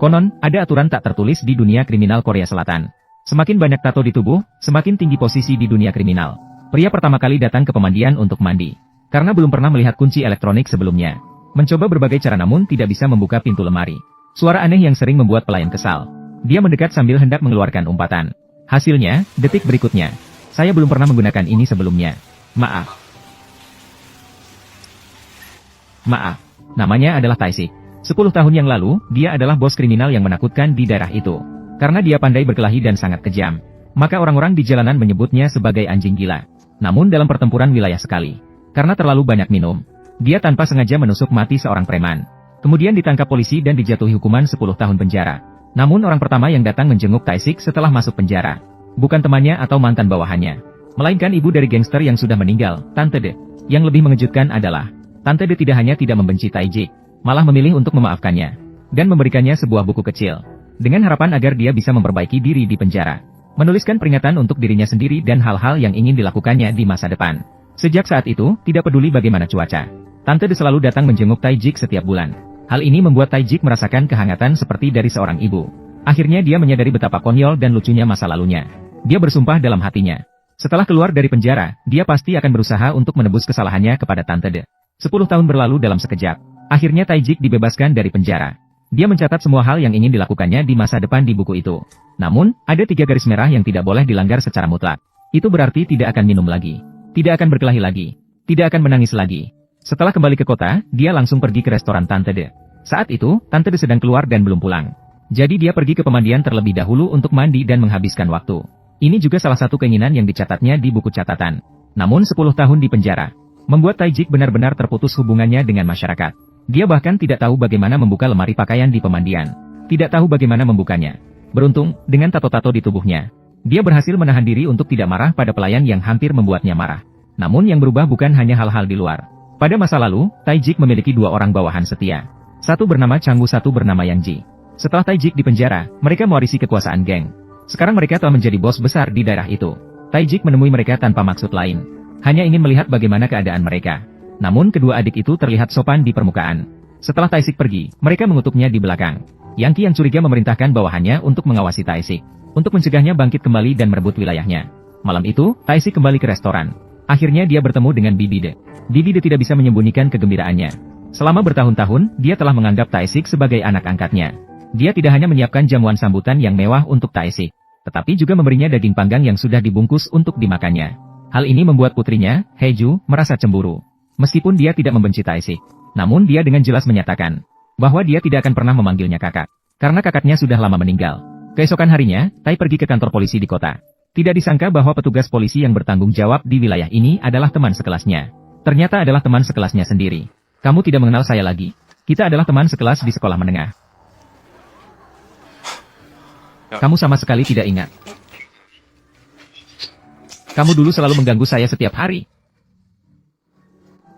Konon, ada aturan tak tertulis di dunia kriminal Korea Selatan. Semakin banyak tato di tubuh, semakin tinggi posisi di dunia kriminal. Pria pertama kali datang ke pemandian untuk mandi. Karena belum pernah melihat kunci elektronik sebelumnya. Mencoba berbagai cara namun tidak bisa membuka pintu lemari. Suara aneh yang sering membuat pelayan kesal. Dia mendekat sambil hendak mengeluarkan umpatan. Hasilnya, detik berikutnya. Saya belum pernah menggunakan ini sebelumnya. Maaf. Namanya adalah Tae-sik. 10 tahun yang lalu, dia adalah bos kriminal yang menakutkan di daerah itu. Karena dia pandai berkelahi dan sangat kejam. Maka orang-orang di jalanan menyebutnya sebagai anjing gila. Namun dalam pertempuran wilayah sekali. Karena terlalu banyak minum. Dia tanpa sengaja menusuk mati seorang preman. Kemudian ditangkap polisi dan dijatuhi hukuman 10 tahun penjara. Namun orang pertama yang datang menjenguk Tae-sik setelah masuk penjara. Bukan temannya atau mantan bawahannya. Melainkan ibu dari gangster yang sudah meninggal, Tante De. Yang lebih mengejutkan adalah, Tante De tidak hanya tidak membenci Tae-sik, malah memilih untuk memaafkannya. Dan memberikannya sebuah buku kecil. Dengan harapan agar dia bisa memperbaiki diri di penjara. Menuliskan peringatan untuk dirinya sendiri dan hal-hal yang ingin dilakukannya di masa depan. Sejak saat itu, tidak peduli bagaimana cuaca. Tante De selalu datang menjenguk Tae-sik setiap bulan. Hal ini membuat Tae-sik merasakan kehangatan seperti dari seorang ibu. Akhirnya dia menyadari betapa konyol dan lucunya masa lalunya. Dia bersumpah dalam hatinya. Setelah keluar dari penjara, dia pasti akan berusaha untuk menebus kesalahannya kepada Tante De. 10 tahun berlalu dalam sekejap. Akhirnya Tae-sik dibebaskan dari penjara. Dia mencatat semua hal yang ingin dilakukannya di masa depan di buku itu. Namun, ada 3 garis merah yang tidak boleh dilanggar secara mutlak. Itu berarti tidak akan minum lagi. Tidak akan berkelahi lagi. Tidak akan menangis lagi. Setelah kembali ke kota, dia langsung pergi ke restoran Tante De. Saat itu, Tante De sedang keluar dan belum pulang. Jadi dia pergi ke pemandian terlebih dahulu untuk mandi dan menghabiskan waktu. Ini juga salah satu keinginan yang dicatatnya di buku catatan. Namun 10 tahun di penjara membuat Tae-sik benar-benar terputus hubungannya dengan masyarakat. Dia bahkan tidak tahu bagaimana membuka lemari pakaian di pemandian. Tidak tahu bagaimana membukanya. Beruntung, dengan tato-tato di tubuhnya, dia berhasil menahan diri untuk tidak marah pada pelayan yang hampir membuatnya marah. Namun yang berubah bukan hanya hal-hal di luar. Pada masa lalu, Tae-sik memiliki 2 orang bawahan setia. Satu bernama Changgu, satu bernama Yang Ji. Setelah Tae-sik di penjara, mereka mewarisi kekuasaan geng. Sekarang mereka telah menjadi bos besar di daerah itu. Tae-sik menemui mereka tanpa maksud lain. Hanya ingin melihat bagaimana keadaan mereka. Namun kedua adik itu terlihat sopan di permukaan. Setelah Tae-sik pergi, mereka mengutuknya di belakang. Yang Ki yang curiga memerintahkan bawahannya untuk mengawasi Tae-sik. Untuk mencegahnya bangkit kembali dan merebut wilayahnya. Malam itu, Tae-sik kembali ke restoran. Akhirnya dia bertemu dengan Bibi De. Bibi De tidak bisa menyembunyikan kegembiraannya. Selama bertahun-tahun, dia telah menganggap Tae-sik sebagai anak angkatnya. Dia tidak hanya menyiapkan jamuan sambutan yang mewah untuk Tae-sik, tetapi juga memberinya daging panggang yang sudah dibungkus untuk dimakannya. Hal ini membuat putrinya, Haeju, merasa cemburu. Meskipun dia tidak membenci Tae-sik, namun dia dengan jelas menyatakan bahwa dia tidak akan pernah memanggilnya kakak, karena kakaknya sudah lama meninggal. Keesokan harinya, Tae pergi ke kantor polisi di kota. Tidak disangka bahwa petugas polisi yang bertanggung jawab di wilayah ini adalah teman sekelasnya. Ternyata adalah teman sekelasnya sendiri. Kamu tidak mengenal saya lagi. Kita adalah teman sekelas di sekolah menengah. Kamu sama sekali tidak ingat. Kamu dulu selalu mengganggu saya setiap hari.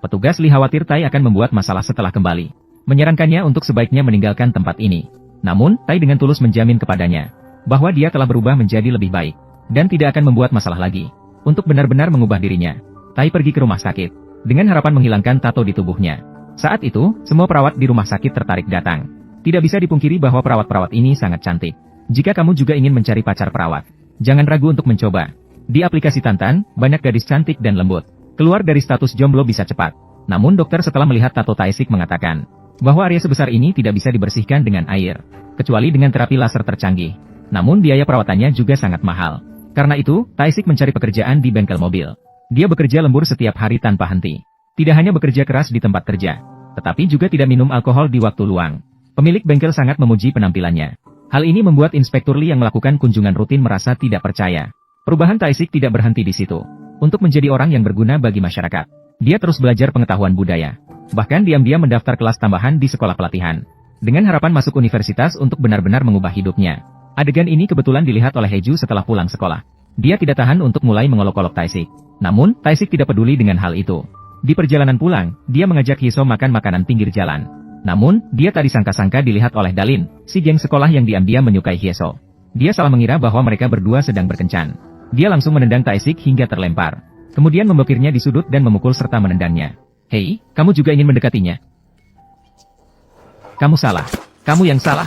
Petugas Lee khawatir Tae akan membuat masalah setelah kembali. Menyarankannya untuk sebaiknya meninggalkan tempat ini. Namun, Tae dengan tulus menjamin kepadanya bahwa dia telah berubah menjadi lebih baik. Dan tidak akan membuat masalah lagi. Untuk benar-benar mengubah dirinya, Tae pergi ke rumah sakit. Dengan harapan menghilangkan tato di tubuhnya. Saat itu, semua perawat di rumah sakit tertarik datang. Tidak bisa dipungkiri bahwa perawat-perawat ini sangat cantik. Jika kamu juga ingin mencari pacar perawat, jangan ragu untuk mencoba. Di aplikasi Tantan, banyak gadis cantik dan lembut. Keluar dari status jomblo bisa cepat. Namun dokter setelah melihat tato Tae-sik mengatakan bahwa area sebesar ini tidak bisa dibersihkan dengan air, kecuali dengan terapi laser tercanggih. Namun biaya perawatannya juga sangat mahal. Karena itu, Tae-sik mencari pekerjaan di bengkel mobil. Dia bekerja lembur setiap hari tanpa henti. Tidak hanya bekerja keras di tempat kerja, tetapi juga tidak minum alkohol di waktu luang. Pemilik bengkel sangat memuji penampilannya. Hal ini membuat Inspektur Lee yang melakukan kunjungan rutin merasa tidak percaya. Perubahan Tae-sik tidak berhenti di situ. Untuk menjadi orang yang berguna bagi masyarakat, dia terus belajar pengetahuan budaya. Bahkan diam-diam mendaftar kelas tambahan di sekolah pelatihan. Dengan harapan masuk universitas untuk benar-benar mengubah hidupnya. Adegan ini kebetulan dilihat oleh Haeju setelah pulang sekolah. Dia tidak tahan untuk mulai mengolok-olok Tae-sik. Namun, Tae-sik tidak peduli dengan hal itu. Di perjalanan pulang, dia mengajak Hyeso makan makanan pinggir jalan. Namun, dia tak disangka-sangka dilihat oleh Dalin, si geng sekolah yang diam-diam menyukai Hyeso. Dia salah mengira bahwa mereka berdua sedang berkencan. Dia langsung menendang Tae-sik hingga terlempar. Kemudian memblokirnya di sudut dan memukul serta menendangnya. Hei, kamu juga ingin mendekatinya? Kamu salah. Kamu yang salah.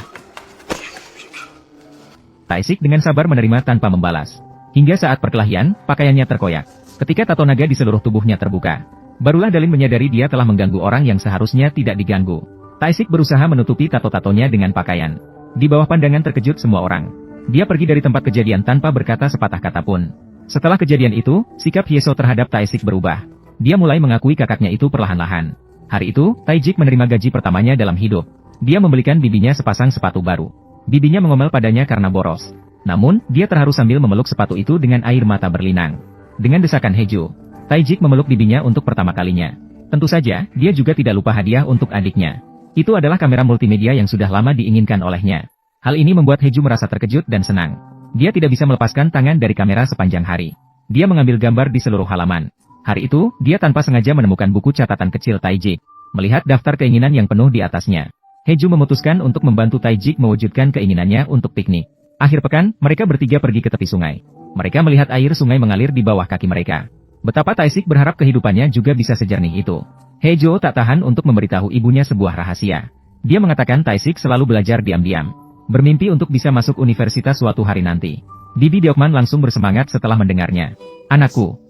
Taisik dengan sabar menerima tanpa membalas. Hingga saat perkelahian, pakaiannya terkoyak. Ketika tato naga di seluruh tubuhnya terbuka, barulah Dalin menyadari dia telah mengganggu orang yang seharusnya tidak diganggu. Taisik berusaha menutupi tato-tatonya dengan pakaian. Di bawah pandangan terkejut semua orang, dia pergi dari tempat kejadian tanpa berkata sepatah kata pun. Setelah kejadian itu, sikap Hyeso terhadap Taisik berubah. Dia mulai mengakui kakaknya itu perlahan-lahan. Hari itu, Taijik menerima gaji pertamanya dalam hidup. Dia membelikan bibinya sepasang sepatu baru. Bibinya mengomel padanya karena boros. Namun, dia terharu sambil memeluk sepatu itu dengan air mata berlinang. Dengan desakan Hejo, Taijik memeluk bibinya untuk pertama kalinya. Tentu saja, dia juga tidak lupa hadiah untuk adiknya. Itu adalah kamera multimedia yang sudah lama diinginkan olehnya. Hal ini membuat Hejo merasa terkejut dan senang. Dia tidak bisa melepaskan tangan dari kamera sepanjang hari. Dia mengambil gambar di seluruh halaman. Hari itu, dia tanpa sengaja menemukan buku catatan kecil Taijik. Melihat daftar keinginan yang penuh di atasnya, Hejo memutuskan untuk membantu Taijik mewujudkan keinginannya untuk piknik. Akhir pekan, mereka bertiga pergi ke tepi sungai. Mereka melihat air sungai mengalir di bawah kaki mereka. Betapa Taisik berharap kehidupannya juga bisa sejernih itu. Hejo tak tahan untuk memberitahu ibunya sebuah rahasia. Dia mengatakan Taisik selalu belajar diam-diam, bermimpi untuk bisa masuk universitas suatu hari nanti. Bibi Deokman langsung bersemangat setelah mendengarnya. Anakku,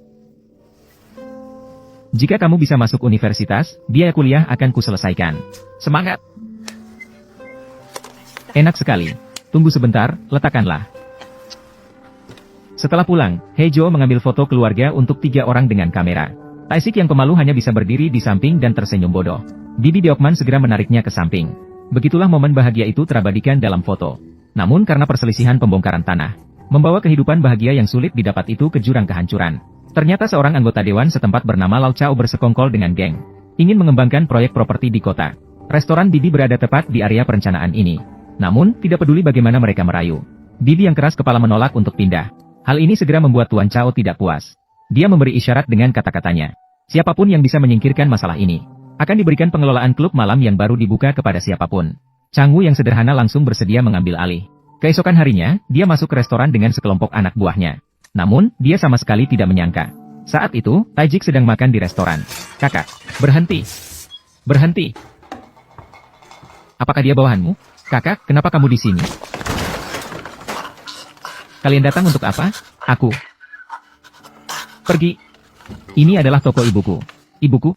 jika kamu bisa masuk universitas, biaya kuliah akan kuselesaikan. Semangat! Enak sekali. Tunggu sebentar, letakkanlah. Setelah pulang, Hejo mengambil foto keluarga untuk 3 orang dengan kamera. Taisik yang pemalu hanya bisa berdiri di samping dan tersenyum bodoh. Bibi Deokman segera menariknya ke samping. Begitulah momen bahagia itu terabadikan dalam foto. Namun karena perselisihan pembongkaran tanah, membawa kehidupan bahagia yang sulit didapat itu ke jurang kehancuran. Ternyata seorang anggota dewan setempat bernama Lau Chao bersekongkol dengan geng, ingin mengembangkan proyek properti di kota. Restoran Bibi berada tepat di area perencanaan ini. Namun, tidak peduli bagaimana mereka merayu, Bibi yang keras kepala menolak untuk pindah. Hal ini segera membuat Tuan Chao tidak puas. Dia memberi isyarat dengan kata-katanya. Siapapun yang bisa menyingkirkan masalah ini, akan diberikan pengelolaan klub malam yang baru dibuka kepada siapapun. Changwu yang sederhana langsung bersedia mengambil alih. Keesokan harinya, dia masuk ke restoran dengan sekelompok anak buahnya. Namun, dia sama sekali tidak menyangka. Saat itu, Taijik sedang makan di restoran. Kakak, berhenti. Berhenti. Apakah dia bawahanmu? Kakak, kenapa kamu di sini? Kalian datang untuk apa? Aku. Pergi. Ini adalah toko ibuku. Ibuku?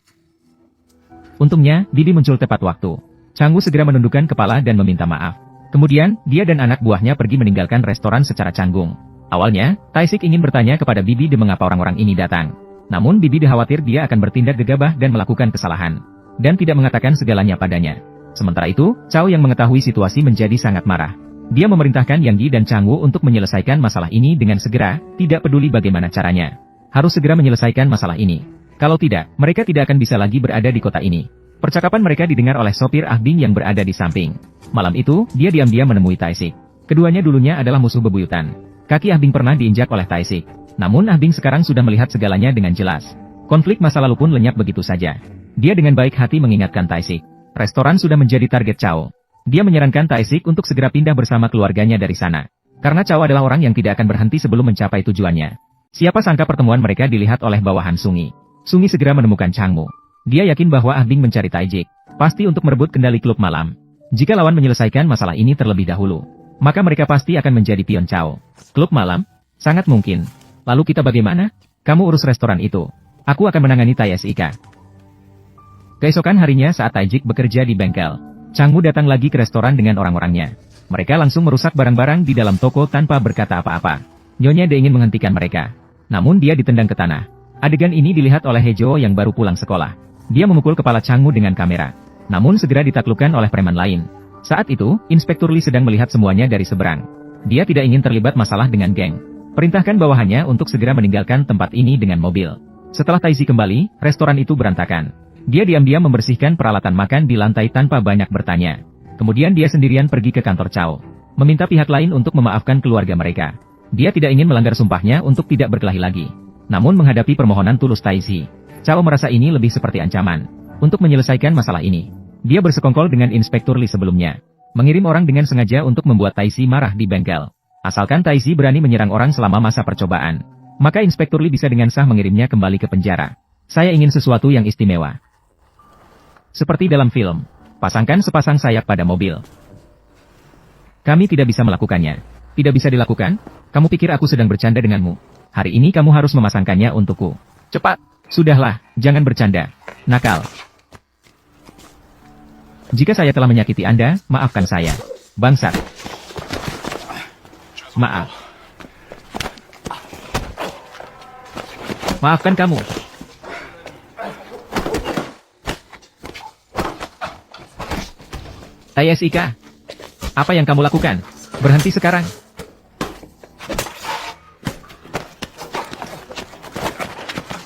Untungnya, Bibi muncul tepat waktu. Changwu segera menundukkan kepala dan meminta maaf. Kemudian, dia dan anak buahnya pergi meninggalkan restoran secara canggung. Awalnya, Taisik ingin bertanya kepada Bibi de mengapa orang-orang ini datang. Namun Bibi de khawatir dia akan bertindak gegabah dan melakukan kesalahan. Dan tidak mengatakan segalanya padanya. Sementara itu, Chao yang mengetahui situasi menjadi sangat marah. Dia memerintahkan Yang Yi dan Changwu untuk menyelesaikan masalah ini dengan segera, tidak peduli bagaimana caranya. Harus segera menyelesaikan masalah ini. Kalau tidak, mereka tidak akan bisa lagi berada di kota ini. Percakapan mereka didengar oleh sopir Ah Bing yang berada di samping. Malam itu, dia diam-diam menemui Taisik. Keduanya dulunya adalah musuh bebuyutan. Kaki Ah Bing pernah diinjak oleh Taisik. Namun Ah Bing sekarang sudah melihat segalanya dengan jelas. Konflik masa lalu pun lenyap begitu saja. Dia dengan baik hati mengingatkan Taisik. Restoran sudah menjadi target Chao. Dia menyarankan Taisik untuk segera pindah bersama keluarganya dari sana. Karena Chao adalah orang yang tidak akan berhenti sebelum mencapai tujuannya. Siapa sangka pertemuan mereka dilihat oleh bawahan Sungi. Sungi segera menemukan Changmu. Dia yakin bahwa Ah Bing mencari Taijik, pasti untuk merebut kendali klub malam. Jika lawan menyelesaikan masalah ini terlebih dahulu, maka mereka pasti akan menjadi pion Chao. Klub malam? Sangat mungkin. Lalu kita bagaimana? Kamu urus restoran itu. Aku akan menangani Taisika. Keesokan harinya saat Taijik bekerja di bengkel, Changmu datang lagi ke restoran dengan orang-orangnya. Mereka langsung merusak barang-barang di dalam toko tanpa berkata apa-apa. Nyonya De ingin menghentikan mereka. Namun dia ditendang ke tanah. Adegan ini dilihat oleh Hejo yang baru pulang sekolah. Dia memukul kepala Changmu dengan kamera. Namun segera ditaklukkan oleh preman lain. Saat itu, Inspektur Li sedang melihat semuanya dari seberang. Dia tidak ingin terlibat masalah dengan geng. Perintahkan bawahannya untuk segera meninggalkan tempat ini dengan mobil. Setelah Taisi kembali, restoran itu berantakan. Dia diam-diam membersihkan peralatan makan di lantai tanpa banyak bertanya. Kemudian dia sendirian pergi ke kantor Chao, meminta pihak lain untuk memaafkan keluarga mereka. Dia tidak ingin melanggar sumpahnya untuk tidak berkelahi lagi. Namun menghadapi permohonan tulus Taisi, Chao merasa ini lebih seperti ancaman. Untuk menyelesaikan masalah ini, dia bersekongkol dengan Inspektur Li sebelumnya, mengirim orang dengan sengaja untuk membuat Taisi marah di bengkel. Asalkan Taisi berani menyerang orang selama masa percobaan, maka Inspektur Li bisa dengan sah mengirimnya kembali ke penjara. Saya ingin sesuatu yang istimewa. Seperti dalam film, pasangkan sepasang sayap pada mobil. Kami tidak bisa melakukannya. Tidak bisa dilakukan? Kamu pikir aku sedang bercanda denganmu? Hari ini kamu harus memasangkannya untukku. Cepat! Sudahlah, jangan bercanda. Nakal. Jika saya telah menyakiti Anda, maafkan saya. Bangsat. Maaf. Maafkan kamu. Jessica. Apa yang kamu lakukan? Berhenti sekarang.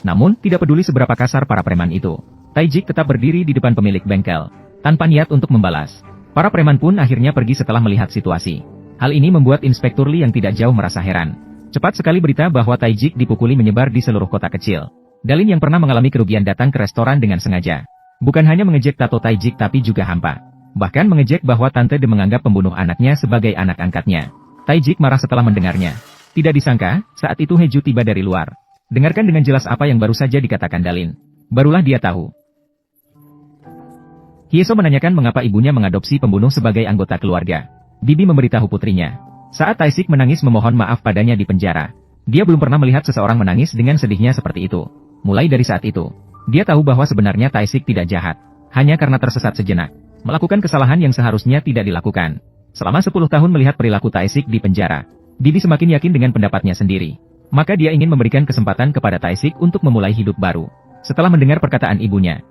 Namun, tidak peduli seberapa kasar para preman itu, Taijik tetap berdiri di depan pemilik bengkel, tanpa niat untuk membalas. Para preman pun akhirnya pergi setelah melihat situasi. Hal ini membuat Inspektur Li yang tidak jauh merasa heran. Cepat sekali berita bahwa Taijik dipukuli menyebar di seluruh kota kecil. Dalin yang pernah mengalami kerugian datang ke restoran dengan sengaja. Bukan hanya mengejek tato Taijik tapi juga hampa. Bahkan mengejek bahwa Tante De menganggap pembunuh anaknya sebagai anak angkatnya. Taijik marah setelah mendengarnya. Tidak disangka, saat itu Heju tiba dari luar. Dengarkan dengan jelas apa yang baru saja dikatakan Dalin. Barulah dia tahu. Hyeso menanyakan mengapa ibunya mengadopsi pembunuh sebagai anggota keluarga. Bibi memberitahu putrinya. Saat Taisik menangis memohon maaf padanya di penjara. Dia belum pernah melihat seseorang menangis dengan sedihnya seperti itu. Mulai dari saat itu, dia tahu bahwa sebenarnya Taisik tidak jahat. Hanya karena tersesat sejenak. Melakukan kesalahan yang seharusnya tidak dilakukan. Selama 10 tahun melihat perilaku Taisik di penjara, Bibi semakin yakin dengan pendapatnya sendiri. Maka dia ingin memberikan kesempatan kepada Taisik untuk memulai hidup baru. Setelah mendengar perkataan ibunya,